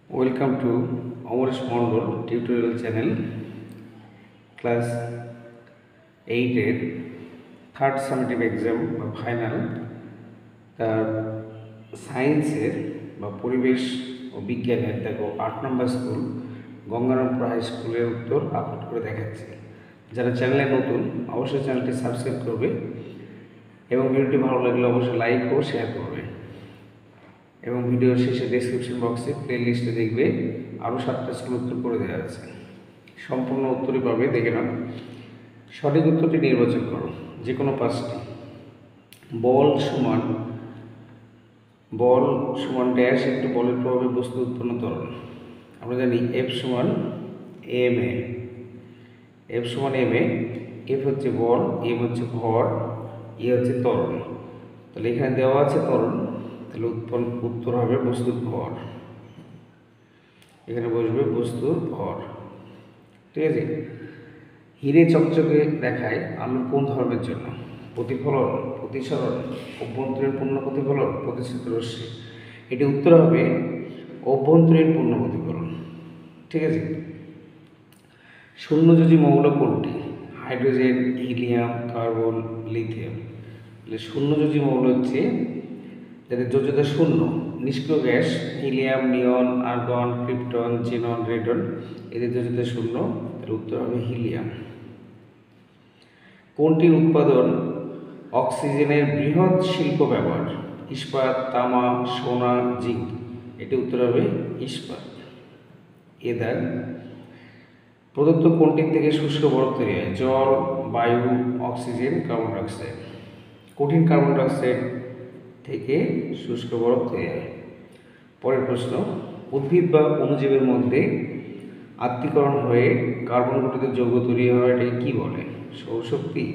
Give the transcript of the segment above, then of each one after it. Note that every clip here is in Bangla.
Welcome to Amarish Mondol tutorial channel class 8 এর থার্ড সামেটিভ এক্সাম বা ফাইনাল তার সায়েন্সের বা পরিবেশ ও বিজ্ঞানের দেখো 8 নম্বর স্কুল গঙ্গারামপুর হাই স্কুলের উত্তর আপলোড করে দেখাচ্ছি। যারা চ্যানেলে নতুন অবশ্যই চ্যানেলটি সাবস্ক্রাইব করবে এবং ভিডিওটি ভালো লাগলে অবশ্যই লাইক ও শেয়ার করবে এবং ভিডিওর শেষে ডেসক্রিপশন বক্সে প্লেলিস্টে দেখবে আরও 7টা স্কুল উত্তর করে দেওয়া আছে। সম্পূর্ণ উত্তরই পাবে, দেখে নাও। সঠিক উত্তরটি নির্বাচন করো, যে কোনো 5টি। বল সমান ড্যাশ একটি বলের প্রভাবে বস্তু উৎপন্ন ত্বরণ। আমরা জানি এফ সমান এম এ, এফ হচ্ছে বল, এম হচ্ছে ভর, ই হচ্ছে ত্বরণ। তাহলে এখানে দেওয়া আছে ত্বরণ, তাহলে উত্তর হবে বস্তুর ভর। এখানে বসবে বস্তুর ভর, ঠিক আছে। হিরে চকচকে দেখায় আলোর কোন ধর্মের জন্য? প্রতিফলন, প্রতিসরণ, অভ্যন্তরীণ পূর্ণ প্রতিফলন, প্রতিশ্রুত রশ্মি। এটি উত্তর হবে অভ্যন্তরীণ পূর্ণ প্রতিফলন, ঠিক আছে। শূন্যযোজী মৌল কোনটি? Hydrogen, helium, carbon, lithium. তাহলে শূন্যযোজী মৌল হচ্ছে যাদের যোজ্যতা শূন্য। নিষ্ক্রিয় গ্যাস হিলিয়াম, নিয়ন, আর্গন, ক্রিপ্টন, জিনন, রেডন, এদের যোজ্যতা শূন্য। এর উত্তর হবে হিলিয়াম। কোনটির উৎপাদন অক্সিজেনের বৃহৎ শিল্প ব্যবহার? ইস্পাত, তামা, সোনা, জিঙ্ক। এটি উত্তর হবে ইস্পাত। এদার প্রদত্ত কোনটির থেকে শুষ্ক বরফ তৈরি হয়? জল, বায়ু, অক্সিজেন, কার্বন ডাইঅক্সাইড। কঠিন কার্বন ডাইঅক্সাইড থেকে শুষ্ক বরফ তৈরি হয়। পরের প্রশ্ন, উদ্ভিদ বা অণুজীবের মধ্যে আত্তীকরণ হয়ে কার্বন ঘটিত যৌগ তৈরি হয়, এটাকে কী বলে? সৌরশক্তি,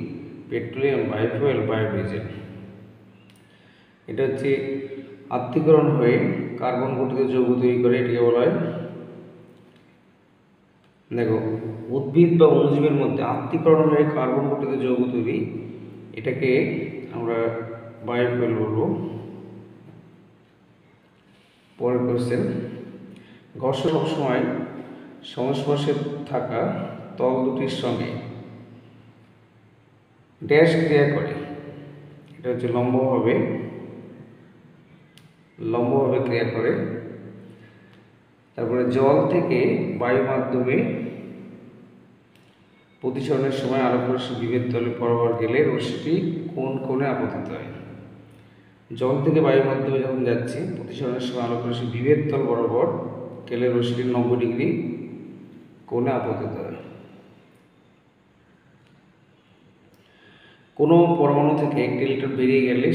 পেট্রোলিয়াম, বায়োফুয়েল, বায়োডিজেল। এটা হচ্ছে আত্তীকরণ হয়ে কার্বন ঘটিত যৌগ তৈরি করে, এটাকে বলা হয়, দেখো, উদ্ভিদ বা অণুজীবের মধ্যে আত্তীকরণ হয়ে কার্বন ঘটিত যৌগ তৈরি, এটাকে আমরা বায়োফুয়েল বলবো। পরের কোশ্চেন, ঘর্ষণ সবসময় সংস্পর্শে থাকা তল দুটির সঙ্গে ড্যাশ ক্রিয়া করে। এটা হচ্ছে লম্বভাবে ক্রিয়া করে। তারপরে জল থেকে বায়ু মাধ্যমে প্রতিসরণের সময় আলোক রশ্মি বিভেদ তলে বরাবর গেলে রশ্মিটি কোন কোণে আপতিত হয়? জল থেকে বায়ুর মাধ্যমে যখন যাচ্ছে প্রতিসরণের সময় আলোক রশ্মি বিভেদ তল বরাবর গেলে রশ্মিটি 90 ডিগ্রি কোণে আপতিত হয়। কোনো পরমাণু থেকে একটি ইলেকট্রন বেরিয়ে গেলে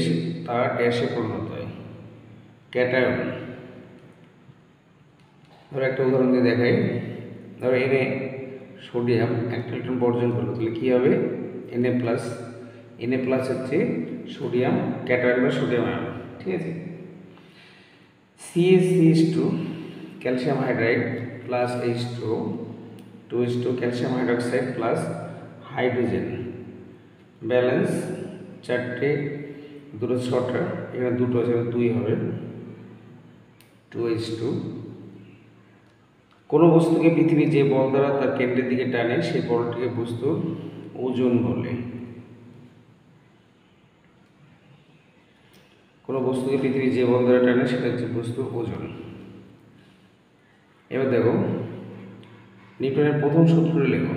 তা ড্যাশে পরিণত হয়? ক্যাটায়ন। ধরো একটা উদাহরণ দিয়ে দেখাই। ধরো এনে সোডিয়াম একটা ইলেকট্রন বর্জন করলো, তাহলে কী হবে? Na প্লাস হচ্ছে সোডিয়াম ক্যাটায়ন বা সোডিয়াম আয়ন, ঠিক আছে। CaCH2 calcium hydride plus H2 calcium hydroxide plus hydrogen. Balance 4টে, দুটো 6টা, এখানে দুটো আছে, 2 হবে, 2H2। কোনো বস্তুকে পৃথিবী যে বল দ্বারা তার কেন্দ্রের দিকে টানে সেই বলটিকে বস্তুর ওজন বলে। কোনো বস্তুকে পৃথিবী যে বল দ্বারা টানে সেটা হচ্ছে বস্তুর ওজন। এবার দেখো, নিউটনের প্রথম সূত্রটি লেখো।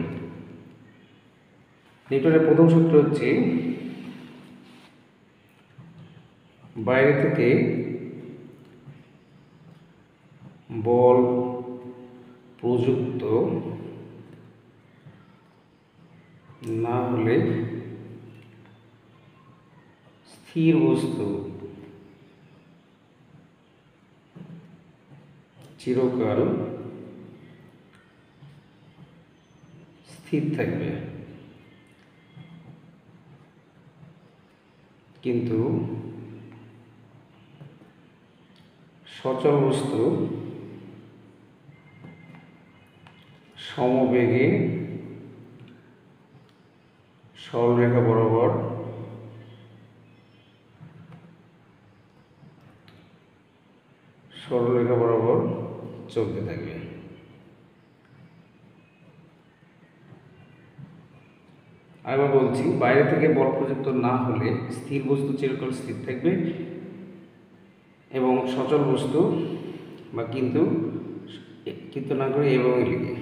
নিউটনের প্রথম সূত্র হচ্ছে বাইরে থেকে বল প্রযুক্ত না হলে স্থির বস্তু চিরকাল স্থির থাকবে, কিন্তু সচল বস্তু সমবেগে সরলরেখা বরাবর চলতে থাকবে। আরেকবার বলছি, বাইরে থেকে বল প্রযুক্ত না হলে স্থির বস্তু চিরকাল স্থির থাকবে এবং সচল বস্তু বা কিন্তু না করে এবং লিখে,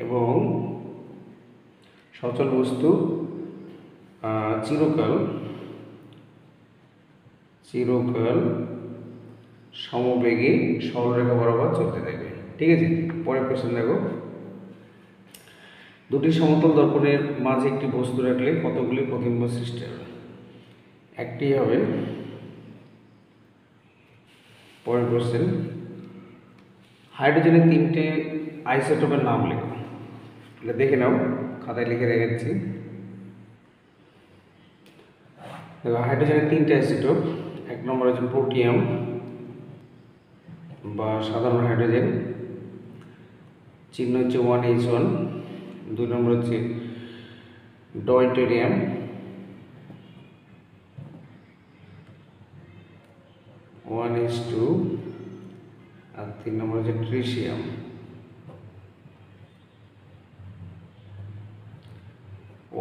এবং সচল বস্তু চিরকাল সমবেগে সরলরেখা বরাবর চলতে থাকবে। ঠিক আছে, পরের কোশ্চেন দেখো, দুটি সমতল দর্পণের মাঝে একটি বস্তু রাখলে কতগুলি প্রতিবিম্ব সৃষ্টি হবে? একটি হবে। পরের কোশ্চেন, হাইড্রোজেনের 3টে আইসোটোপের নাম লেখো। এটা দেখে নাও, খাতায় লিখে রেখেছি। দেখো, হাইড্রোজেনের 3টে আইসোটোপ। 1 নম্বর হচ্ছে প্রোটিয়াম বা সাধারণ হাইড্রোজেন, চিহ্ন হচ্ছে 1H1। 2 নম্বর হচ্ছে ডয়টেরিয়াম, 1H2। আর 3 নম্বর হচ্ছে ট্রিশিয়াম,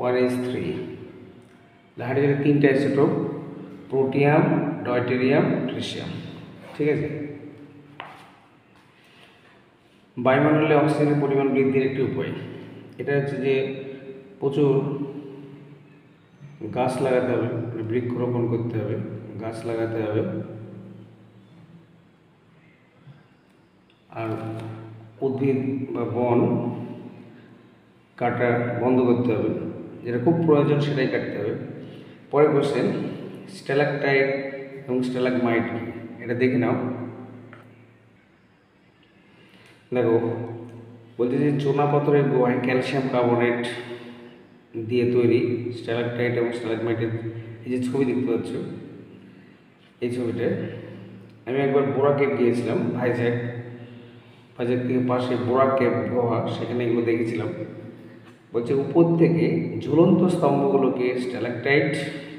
1H3। হাইড্রোজেনের 3টে আইসোটোপ, প্রোটিয়াম, ডয়টেরিয়াম, ট্রিশিয়াম। ঠিক আছে, বায়ুমণ্ডলে অক্সিজেনের পরিমাণ বৃদ্ধির একটি উপায়, এটা হচ্ছে যে প্রচুর গাছ লাগাতে হবে, বৃক্ষরোপণ করতে হবে, গাছ লাগাতে হবে, আর উদ্ভিদ বা বন কাটা বন্ধ করতে হবে, যেটা খুব প্রয়োজন সেটাই কাটতে হবে। পরের কোশ্চেন, স্ট্যালাকটাইট এবং স্ট্যালাগমাইট এটা দেখে নাও। দেখো, বলছে যে চুনাপাথরের গুহায় ক্যালসিয়াম কার্বনেট দিয়ে তৈরি স্ট্যালাকটাইট এবং স্ট্যালাগমাইটের এই যে ছবি দেখতে পাচ্ছ, এই ছবিটায় আমি একবার বোরা কেভ গিয়েছিলাম, ভাইজ্যাক থেকে পাশে বোরা কেভ গুহা, সেখানে এগুলো দেখেছিলাম। বলছে উপর থেকে ঝুলন্ত স্তম্ভগুলোকে স্ট্যালাকটাইট,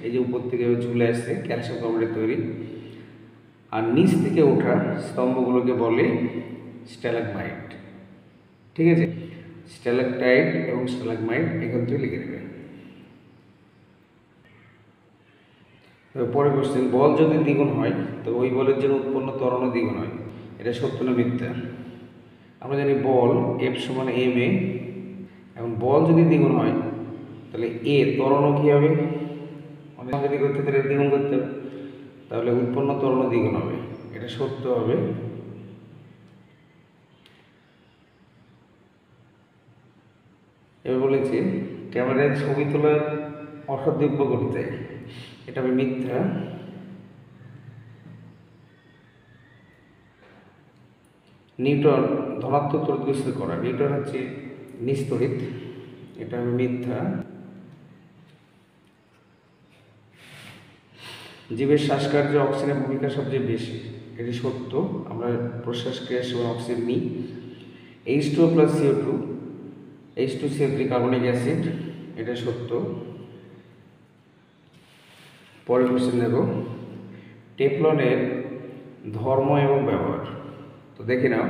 এই যে উপর থেকে ঝুলে আসছে ক্যালসিয়াম কার্বনেট তৈরি, আর নিচ থেকে ওঠা স্তম্ভগুলোকে বলে স্ট্যালাগমাইট। ঠিক আছে, স্ট্যালাকটাইট এবং স্ট্যালাগমাইট এখান থেকে লিখে দেবে। পরের কোশ্চেন, বল যদি দ্বিগুণ হয় তো ওই বলের জন্য উৎপন্ন ত্বরণও দ্বিগুণ হয়, এটা সত্য না মিথ্যা? আমরা জানি বল F সমান ma, এখন বল যদি দ্বিগুণ হয় তাহলে এ ত্বরণও কী হবে? অনেক যদি করতে তাহলে দ্বিগুণ করতে হবে, তাহলে উৎপন্ন ত্বরণও দ্বিগুণ হবে, এটা সত্য হবে। এবার বলেছি ক্যামেরায় ছবি তোলার অসদ্যোগ্য করতে, এটা হবে মিথ্যা। নিউটন ধনাত্মক তড়িৎ বিস্তার করা, নিউটন হচ্ছে নিস্তড়িৎ, এটা হবে মিথ্যা। জীবের শ্বাসকার্যে অক্সিজেনের ভূমিকা সবচেয়ে বেশি, এটি সত্য। আমরা প্রশ্বাস ক্রিয়ার সময় অক্সিজেন নিই। H2O + CO2, H2CO3 carbonic acid, এটা সত্য। পরের কোশ্চেন দেখো, টেফলনের ধর্ম এবং ব্যবহার, তো দেখে নাও।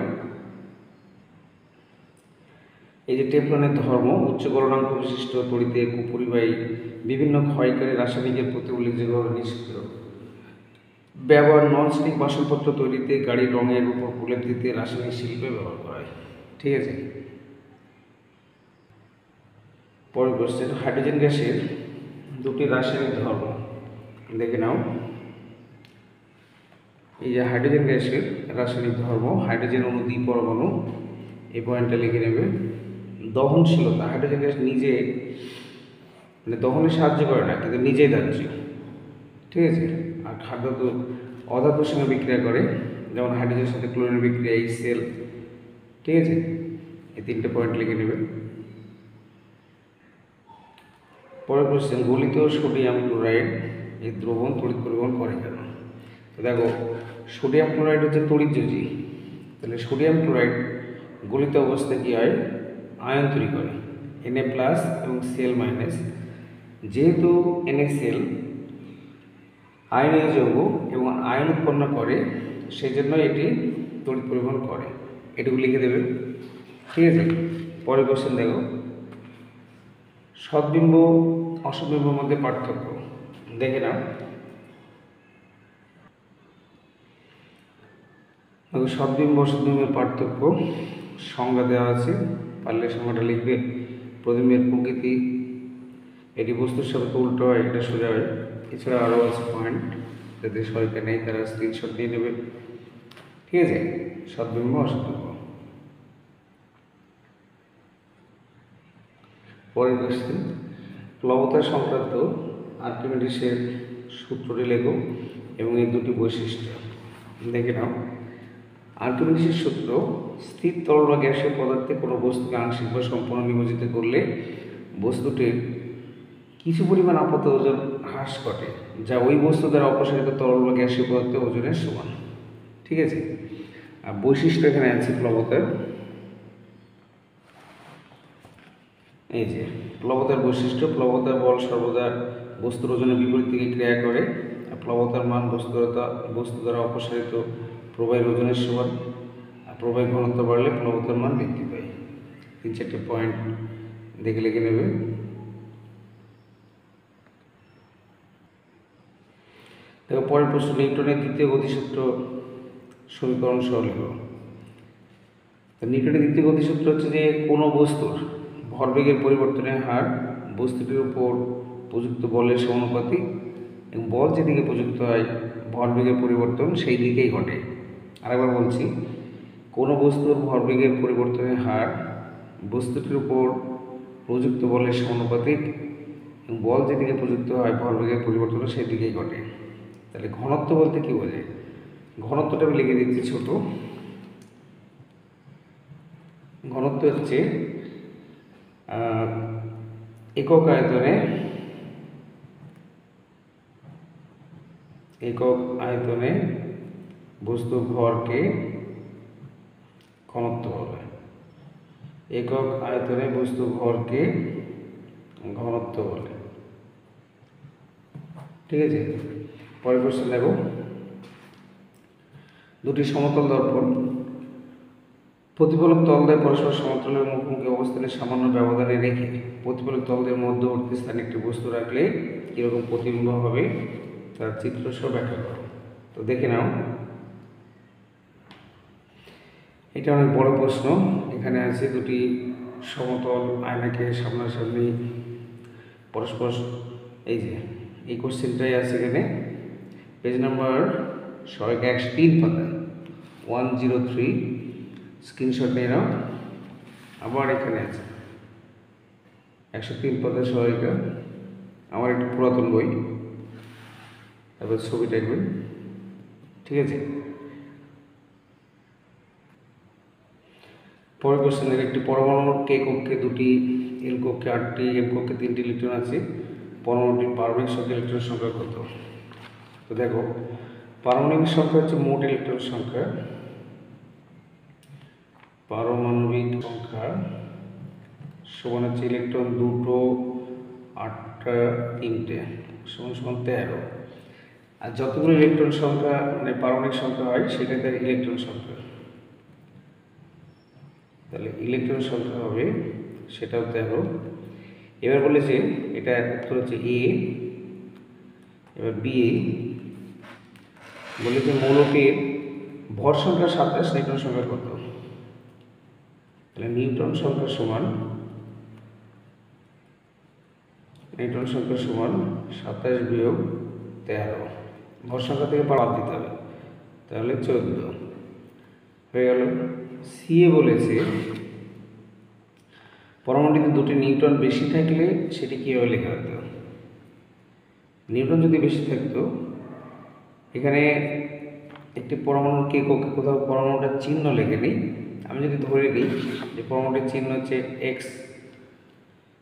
এই যে টেফলনের ধর্ম, উচ্চ গলনাঙ্ক বিশিষ্ট তড়িতে কুপরিবাহী বিভিন্ন ক্ষয়কারী রাসায়নিকের প্রতি উল্লেখযোগ্যভাবে নিষ্ক্রিয়। ব্যবহার ননস্টিক বাসনপত্র তৈরিতে, গাড়ির রঙের উপর প্রলেপ দিতে, রাসায়নিক শিল্পে ব্যবহার করা হয়। ঠিক আছে, পরের কোশ্চেন, হাইড্রোজেন গ্যাসের দুটি রাসায়নিক ধর্ম দেখে নাও। এই যে হাইড্রোজেন গ্যাসের রাসায়নিক ধর্ম, হাইড্রোজেন অণু দ্বিপরমাণু, এই পয়েন্টটা লিখে নেবে। দহনশীলতা, হাইড্রোজেন গ্যাস নিজে মানে দহনে সাহায্য করে না, কিন্তু নিজেই দাহ্য। ঠিক আছে, আর খাদ্য অধাতুর সঙ্গে বিক্রিয়া করে, যেমন হাইড্রোজেনের সাথে ক্লোরিনের বিক্রিয়া, HCl। ঠিক আছে, এই 3টে পয়েন্ট লিখে নেবে। পরের কোশ্চেন, গলিত সোডিয়াম ক্লোরাইড এই দ্রবণ তড়িৎ পরিবহন করে কেন? তো দেখো, সোডিয়াম ক্লোরাইড হচ্ছে তড়িৎযোজী, তাহলে সোডিয়াম ক্লোরাইড গলিত অবস্থায় কী হয়? আয়ন তৈরি করে, Na+ এবং Cl-। যেহেতু NaCl আয়নীয় যৌগ এবং আয়ন উৎপন্ন করে, সেই জন্য এটি তড়িৎ পরিবহন করে। এটুকু লিখে দেবে। ঠিক আছে, পরের কোশ্চেন দেখো, সদ্বিম্ব অসদ্বিম্বের মধ্যে পার্থক্য দেখে নাও। দেখো সদ্বিম্ব অসদ্বিম্বের পার্থক্য সংজ্ঞা দেওয়া আছে, পারলে সংজ্ঞাটা লিখবে। প্রতিবিম্বের প্রকৃতি, এটি বস্তুর সাপেক্ষে উল্টো হয়, এটা সোজা হয়। এছাড়া আরও আছে পয়েন্ট, যাদের সবাইকে নেই তারা স্ক্রিনশট নিয়ে নেবে। ঠিক আছে, সদ্বিম্ব অসদ্বিম্ব। পরের কোশ্চেন, প্লবতা সংক্রান্ত আর্কিমিডিসের সূত্রটি লেখো এবং এই দুটি বৈশিষ্ট্য দেখে নাও। আর্কিমিডিসের সূত্র, স্থির তরল বা গ্যাসীয় পদার্থে কোনো বস্তুকে আংশিক বা সম্পূর্ণ নিমজ্জিত করলে বস্তুটির কিছু পরিমাণ আপাত ওজন হ্রাস ঘটে, যা ওই বস্তু দ্বারা অপসারিত তরল বা গ্যাসীয় পদার্থের ওজনের সমান। ঠিক আছে, আর বৈশিষ্ট্য এখানে আছে প্লবতার। এই যে প্লবতার বৈশিষ্ট্য, প্লবতার বল সর্বদা বস্তুর ওজনের বিপরীত দিকে ক্রিয়া করে। প্লবতার মান বস্তু দ্বারা অপসারিত প্রবাহের ওজনের সমান। আর প্রবাহের ঘনত্ব বাড়লে প্লবতার মান বৃদ্ধি পায়। 3-4টে পয়েন্ট দেখে লিখে নেবে। দেখো পরের প্রশ্ন, নিউটনের দ্বিতীয় গতিসূত্র সমীকরণ সহ লিখো। নিউটনের দ্বিতীয় গতিসূত্র হচ্ছে যে কোনো বস্তুর ভরবেগের পরিবর্তনের হার বস্তুটির উপর প্রযুক্ত বলের সমানুপাতিক এবং বল যেদিকে প্রযুক্ত হয় ভরবেগের পরিবর্তন সেই দিকেই ঘটে। আরেকবার বলছি, কোনো বস্তুর ভরবেগের পরিবর্তনের হার বস্তুটির উপর প্রযুক্ত বলের সমানুপাতিক এবং বল যেদিকে প্রযুক্ত হয় ভরবেগের পরিবর্তন সেই দিকেই ঘটে। তাহলে ঘনত্ব বলতে কী বোঝায়? ঘনত্বটা আমি লিখে দিচ্ছি ছোট। ঘনত্ব হচ্ছে একক আয়তনে বস্তুর ভরকে ঘনত্ব বলে। একক আয়তনে বস্তুর ভরকে ঘনত্ব বলে। ঠিক আছে, পরের প্রশ্ন দেখো, দুটি সমতল দর্পণ প্রতিফলক তলদ্বয় পরস্পর সমতলের মুখোমুখি অবস্থানে সামান্য ব্যবধানে রেখে প্রতিফলক তলদের মধ্যবর্তী স্থানে একটি বস্তু রাখলে কীরকম প্রতিবিম্ব হবে তার চিত্র সহ ব্যাখ্যা করো। তো দেখে নাও, এটা অনেক বড় প্রশ্ন। এখানে আছে দুটি সমতল আয়নাকে সামনাসামনি পরস্পর, এই যে এই কোশ্চেনটাই আছে এখানে, পেজ নাম্বার 103 পাতায় 103, স্ক্রিনশট নিয়ে নাও। আবার এখানে আছে 103 পাতায় সহায়িকা, আমার একটু পুরাতন বই, তারপর ছবি দেখবেন। ঠিক আছে, পরের কোশ্চেন, একটি পরমাণুর কে কক্ষে 2টি, এল কক্ষে 8টি, এম কক্ষে 3টি ইলেকট্রন আছে, পরমাণুটির পারমাণবিক সংখ্যা ইলেকট্রন সংখ্যা কত? তো দেখো, পারমাণবিক সংখ্যা হচ্ছে মোট ইলেকট্রন সংখ্যা, পারমাণবিক সংখ্যা সমান হচ্ছে ইলেকট্রন 2টো 8টা 3টে সমান 13। আর যতগুলো ইলেকট্রন সংখ্যা মানে পারমাণবিক সংখ্যা হয় সেটা তার ইলেকট্রন সংখ্যা। তাহলে ইলেকট্রন সংখ্যা হবে সেটাও 13। এবার বলেছে এটা উত্তর হচ্ছে এ। এবার বি বলেছে মৌলটির ভর সংখ্যা 27, নিউটন সংখ্যা কত? তাহলে নিউটন সংখ্যা সমান 27 বিয়োগ 13, ভর সংখ্যা থেকে বাদ দিতে হবে, তাহলে 14 হয়ে গেল। সি এ বলেছে পরমাণুটিতে 2টি নিউটন বেশি থাকলে সেটি কীভাবে লেখা হতো? নিউটন যদি বেশি থাকতো, এখানে একটি পরমাণুর কে কক্ষে কোথাও পরমাণুটার চিহ্ন লেখে নেই। আমি যদি ধরে নিই যে পরমাণুটির চিহ্ন হচ্ছে এক্স,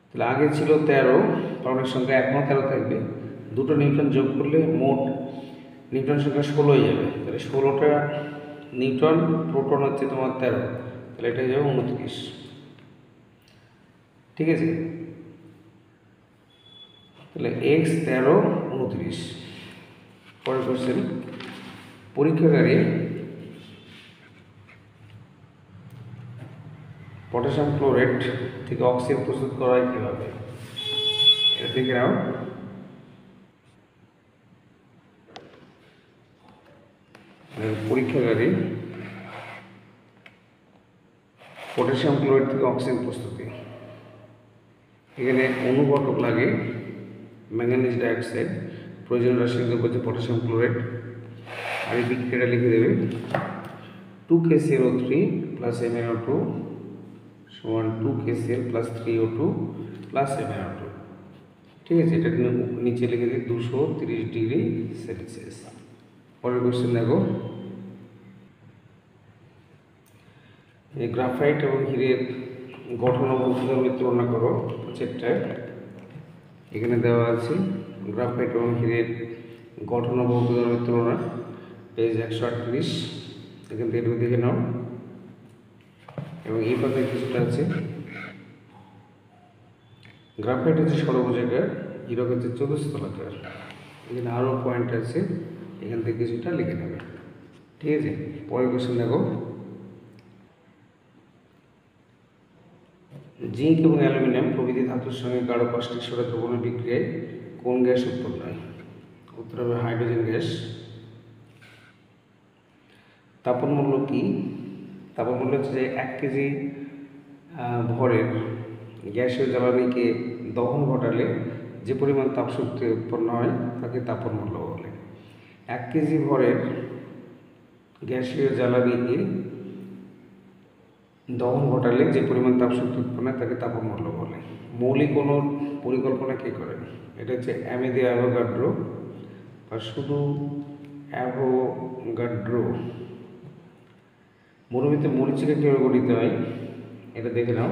তাহলে আগে ছিল 13, পারমাণবিক সংখ্যা এখনও 13 থাকবে, 2টো নিউটন যোগ করলে মোট নিউটন সংখ্যা 16 হয়ে যাবে। তাহলে 16টা নিউটন, প্রোটন হচ্ছে তোমার 13, তাহলে এটা হয়ে যাবে 29। ঠিক আছে, তাহলে এক্স 13, 29। পরের কোশ্চেন, পরীক্ষাগারে পটাশিয়াম ক্লোরাইড থেকে অক্সিজেন প্রস্তুত করা হয় কীভাবে, এটা দেখে নাও। পরীক্ষাগারে পটাশিয়াম ক্লোরাইড থেকে অক্সিজেন প্রস্তুতি। এখানে অনুঘটক লাগে ম্যাঙ্গানিজ ডাইঅক্সাইড, প্রয়োজনীয় রাসায়নিক দ্রব্য হচ্ছে পটাশিয়াম ক্লোরাইড। আর এই বিক্রিয়াটা লিখে দেবে 2KClO3 প্লাস MnO2 সমান 2KCl plus 3O2 plus MnO2। ঠিক আছে, এটা নিচে লিখে দিই 230 ডিগ্রি সেলসিয়াস। পরের কোশ্চেন দেখো, এই গ্রাফাইট এবং হীরের গঠন ও ভৌতিক তুলনা করো। প্রজেক্টটায় এখানে দেওয়া আছে গ্রাফাইট এবং হীরের গঠন ও ভৌতিক তুলনা, পেজ 138। এখান থেকে একটু দেখে নাও। এবং এই পাশে কিছুটা আছে, গ্রাফাইট হচ্ছে ষড়ভুজাকার, হীরক হচ্ছে চতুস্তলাকার। এখানে আরও পয়েন্ট আছে, এখান থেকে কিছুটা লিখে নেবে। ঠিক আছে, পরের কোশ্চেন দেখো, জিঙ্ক এবং অ্যালুমিনিয়াম প্রভৃতি ধাতুর সঙ্গে গাঢ় কাস্টিক সোডা দ্রবণের বিক্রিয়ায় কোন গ্যাস উৎপন্ন হয়? উত্তর হবে হাইড্রোজেন গ্যাস। তাপন মূল্য কি? তাপন মূল্য হচ্ছে যে 1 কেজি ভরের গ্যাসীয় জ্বালানিকে দহন ঘটালে যে পরিমাণ তাপশক্তি উৎপন্ন হয় তাকে তাপন মূল্য বলে। 1 কেজি ভরের গ্যাসীয় জ্বালানিকে দহন ঘটালে যে পরিমাণ তাপশক্তি উৎপন্ন হয় তাকে তাপন মূল্য বলে। মৌলিক অণুর পরিকল্পনা কে করেন? এটা হচ্ছে অ্যামেলিও অ্যাভোগাড্রো বা শুধু অ্যাভোগাড্রো। মরুভূমিতে মরিচিকা কীভাবে গঠিত হয় এটা দেখে নাও।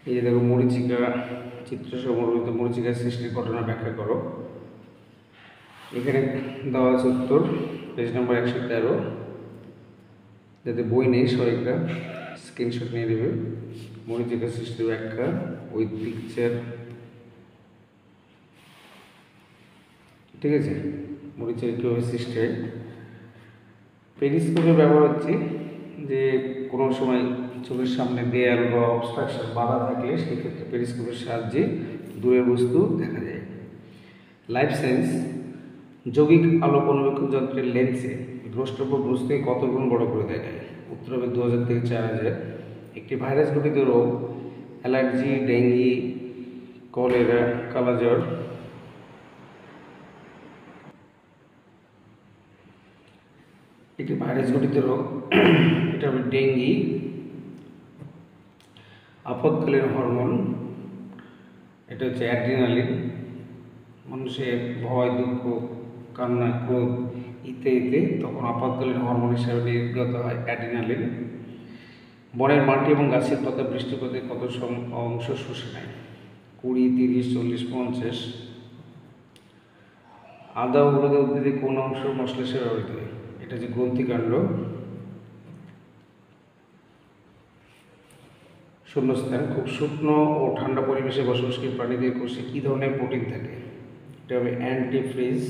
এই যে দেখো মরিচিকা চিত্রসহ মরুভূমিতে মরিচিকা সৃষ্টির ঘটনা ব্যাখ্যা করো। এখানে দেওয়া আছে উত্তর, পেজ নম্বর 113। যাতে বই নেই সবাইটা স্ক্রিনশট নিয়ে দেবে। মরিচিকা সৃষ্টির ব্যাখ্যা উইথ পিকচার। ঠিক আছে, মরিচিকা কীভাবে সৃষ্টি হয়। পেরিস্কোপের ব্যবহার হচ্ছে যে কোনো সময় চোখের সামনে দেয়াল বা অবস্ট্রাকশন বাধা থাকলে সেক্ষেত্রে পেরিস্কোপের সাহায্যে দূরের বস্তু দেখা যায়। লাইফ সায়েন্স, যৌগিক আলোক অনুবীক্ষণ যন্ত্রের লেন্সে দ্রষ্টব্য বস্তুকে কত গুণ বড় করে দেখায়? উত্তর হবে 2000 থেকে 4000। একটি ভাইরাস ঘটিত রোগ, অ্যালার্জি, ডেঙ্গি, কলেরা, কালাজ্বর। একটি ভাইরাস ঘটিত রোগ, এটা হবে ডেঙ্গি। আপদকালীন হরমোন, এটা হচ্ছে অ্যাড্রিনালিন। মানুষের ভয়, দুঃখ, কান্না, ক্রোধ ইত্যাদিতে তখন আপদকালীন হরমোন হিসাবে নির্গত হয় অ্যাড্রিনালিন। বনের মাটি এবং গাছের পাতা বৃষ্টিপাতে কত অংশ শুষে নেয়? 20, 30, 40, 50। আদা ও হলুদের উদ্ভিদে কোন অংশ মশলা হিসেবে ব্যবহৃত হয়? এটা হচ্ছে গ্রন্থিকাণ্ড। শূন্যস্থান, খুব শুকনো ও ঠান্ডা পরিবেশে বসবাসকারী প্রাণীদের কোষে কী ধরনের প্রোটিন থাকে? এটা হবে অ্যান্টিফ্রিজ।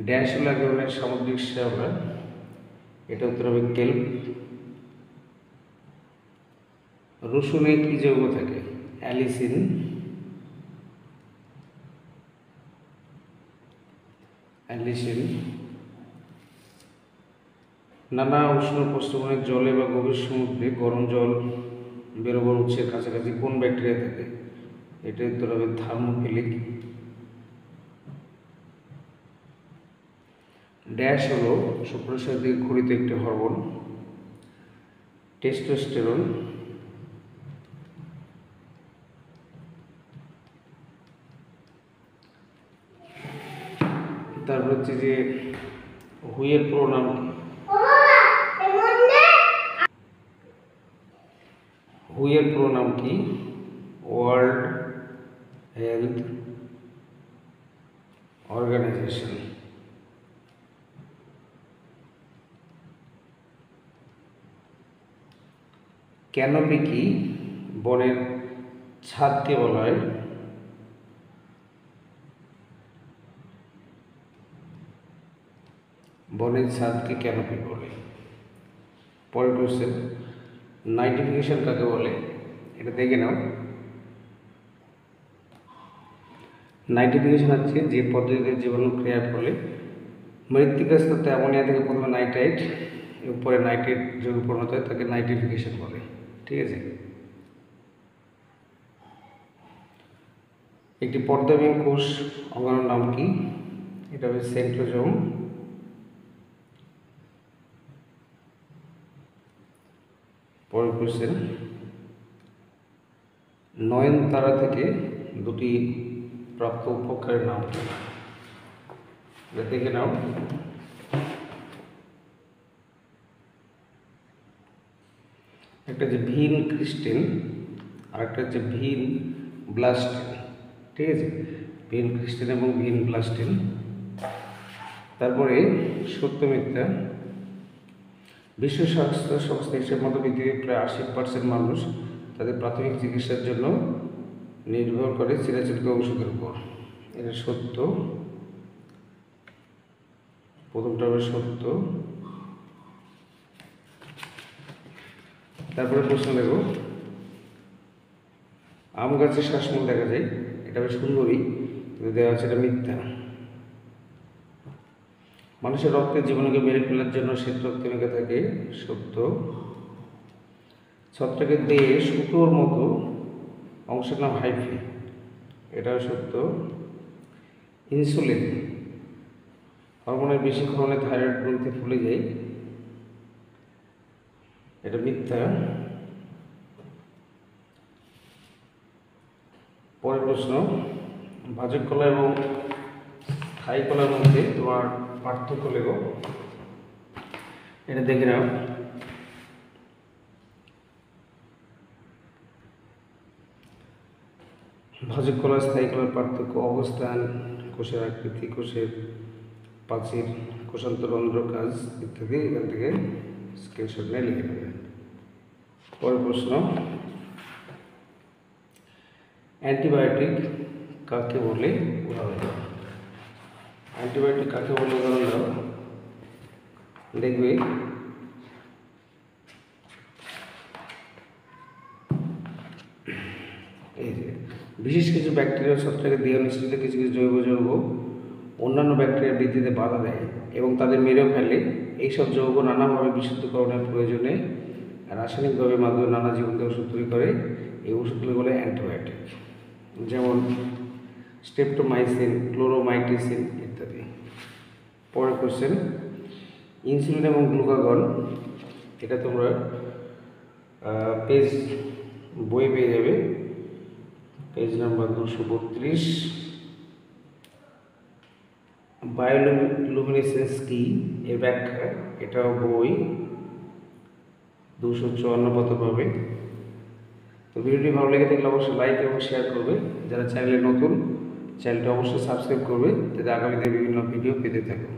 ড্যাশ হলো এক ধরনের সামুদ্রিক শ্যাওলা, এটা উত্তর হবে কেল্প। রসুনে কি যৌগ থাকে? অ্যালিসিন। নানা উষ্ণ প্রস্রবণের জলে বা গভীর সমুদ্রে গরম জল বেরোবার উৎসের কাছাকাছি কোন ব্যাকটেরিয়া থাকে? এটা উত্তর হবে থার্মোফিলিক। ড্যাশ হলো শুক্রাশয়ের দিকে ঘুরিত একটি হরমোন, টেস্টোস্টেরন। তারপর হচ্ছে যে হুইয়ের প্রোনাম কি? হুইয়ের প্রোনাম কি? World health organisation. ক্যানোপি কি? বনের ছাদকে বলা হয় বনের ছাদকে ক্যানোপি বলে। পরের কোশ্চেন, নাইট্রিফিকেশন কাকে বলে? এটা দেখে নাও। নাইট্রিফিকেশন হচ্ছে যে পদ্ধতিতে জীবাণু ক্রিয়ার ফলে মৃত্তিকাস্থ অ্যামোনিয়া থেকে প্রথমে নাইট্রাইট এবং পরে নাইট্রেট যৌগে পরিণত হয়, তাকে নাইট্রিফিকেশন বলে। ঠিক আছে। একটি পর্দাবিহীন কোষ অঙ্গাণুর নাম কি? এটা হবে সেন্ট্রোজোম। পরের কোশ্চেন, নয়নতারা থেকে দুটি প্রাপ্ত উপকারের নাম কি? দেখে নাও। একটা হচ্ছে ভিন ক্রিস্টেল আর একটা হচ্ছে ভিন ব্লাস্টেল। ঠিক আছে, ভিন ক্রিস্টেল এবং ভিন ব্লাস্টেল। তারপরে সত্য মিথ্যা। বিশ্ব স্বাস্থ্য সংস্থা হিসেবে মতো পৃথিবীর প্রায় 80% মানুষ তাদের প্রাথমিক চিকিৎসার জন্য নির্ভর করে চিরাচরিত ঔষধের উপর। এটা সত্য। প্রথমটা হবে সত্য। তারপরে প্রশ্ন দেখো, আম গাছের শ্বাসমূল দেখা যায়, এটা হবে সুন্দরী, কিন্তু দেওয়া আছে এটা মিথ্যা। মানুষের রক্তে জীবাণুকে মেরে ফেলার জন্য শ্বেত রক্তকণিকা থাকে, সত্য। ছত্রাকের দেহে সুতোর মতো অংশের নাম হাইফি, এটাও সত্য। ইনসুলিন হরমোনের বেশি ক্ষরণে থাইরয়েড গ্রন্থি ফুলে যায়, এটা মিথ্যা। পরের প্রশ্ন, ভাজক কলা এবং স্থায়ী কলার মধ্যে তোমার পার্থক্য লেখো। এটা দেখে নাও। ভাজক কলা স্থায়ী কলার পার্থক্য: অবস্থান, কোষের আকৃতি, কোষের প্রাচীর, কোষান্তরন্ধ্র কাজ ইত্যাদি। এখান থেকে স্ক্রিনশট নিয়ে লিখে নেবে। পরের প্রশ্ন, অ্যান্টিবায়োটিক কাকে বলে? উদাহরণ দাও। অ্যান্টিবায়োটিক কাকে বলে উদাহরণ দাও। দেখবে এই যে বিশেষ কিছু ব্যাকটেরিয়া ছত্রাকের দেহ নিঃসৃত কিছু কিছু জৈব যৌগ অন্যান্য ব্যাকটেরিয়ার বৃদ্ধিতে বাধা দেয় এবং তাদের মেরেও ফেলে। এইসব যৌগ নানাভাবে বিশুদ্ধকরণের প্রয়োজনে রাসায়নিকভাবে মাধ্যমে নানা জীবন্ত ওষুধ তৈরি করে। এই ওষুধগুলো বলে অ্যান্টিবায়োটিক, যেমন স্ট্রেপ্টোমাইসিন, ক্লোরোমাইটিসিন ইত্যাদি। পরের কোশ্চেন, ইনসুলিন এবং গ্লুকাগন, এটা তোমরা পেজ বই পেয়ে যাবে, পেজ নাম্বার 232। বায়োলুমিনেসেন্স কি এর ব্যাখ্যা, এটাও বই 254 পাতা পাবে। তো ভিডিওটি ভালো লেগে থাকলে অবশ্যই লাইক এবং শেয়ার করবে। যারা চ্যানেলে নতুন, চ্যানেলটা অবশ্যই সাবস্ক্রাইব করবে, যাতে আগামীতে বিভিন্ন ভিডিও পেতে থাকো।